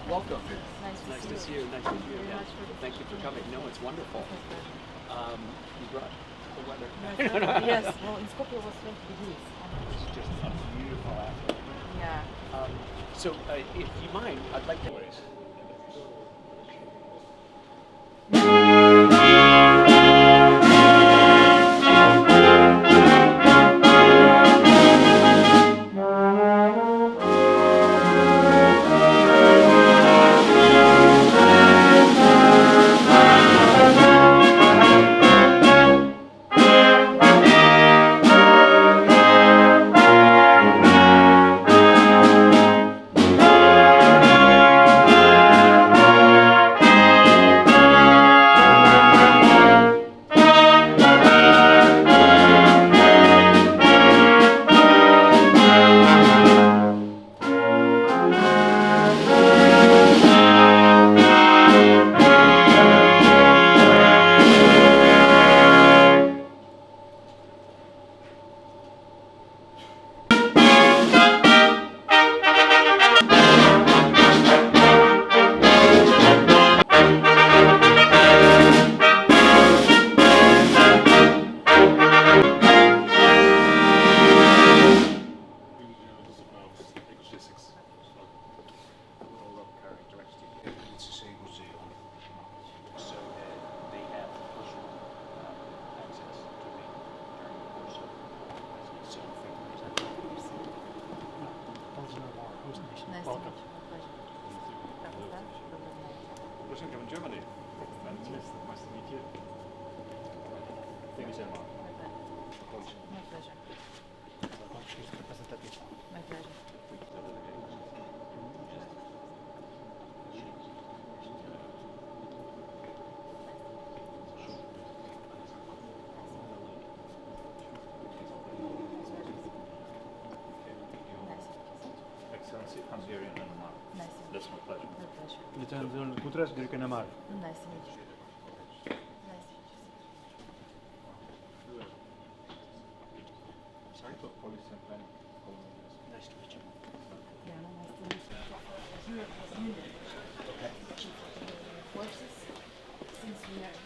Welcome. Nice It's nice to to see see you. you. Nice to Thank meet you you. very Yeah. much for the Thank you for coming. No, it's wonderful. My pleasure. You brought the weather. Yes, well, in Skopje it was 20 degrees. It's just a beautiful afternoon. Yeah. If you mind, I'd like to. Nice to meet you. My pleasure. Russian from Germany. Nice to meet you. Thank you so much. My pleasure. My pleasure. Excellency, Hungarian and Amar. Nice to meet That's you. my pleasure. My pleasure. Lieutenant Kutras, Grek and Amar. Nice to meet you. Nice to meet you. Sorry? Police and planning. Nice to meet you. Yeah, nice to meet you. Here, forces, since we have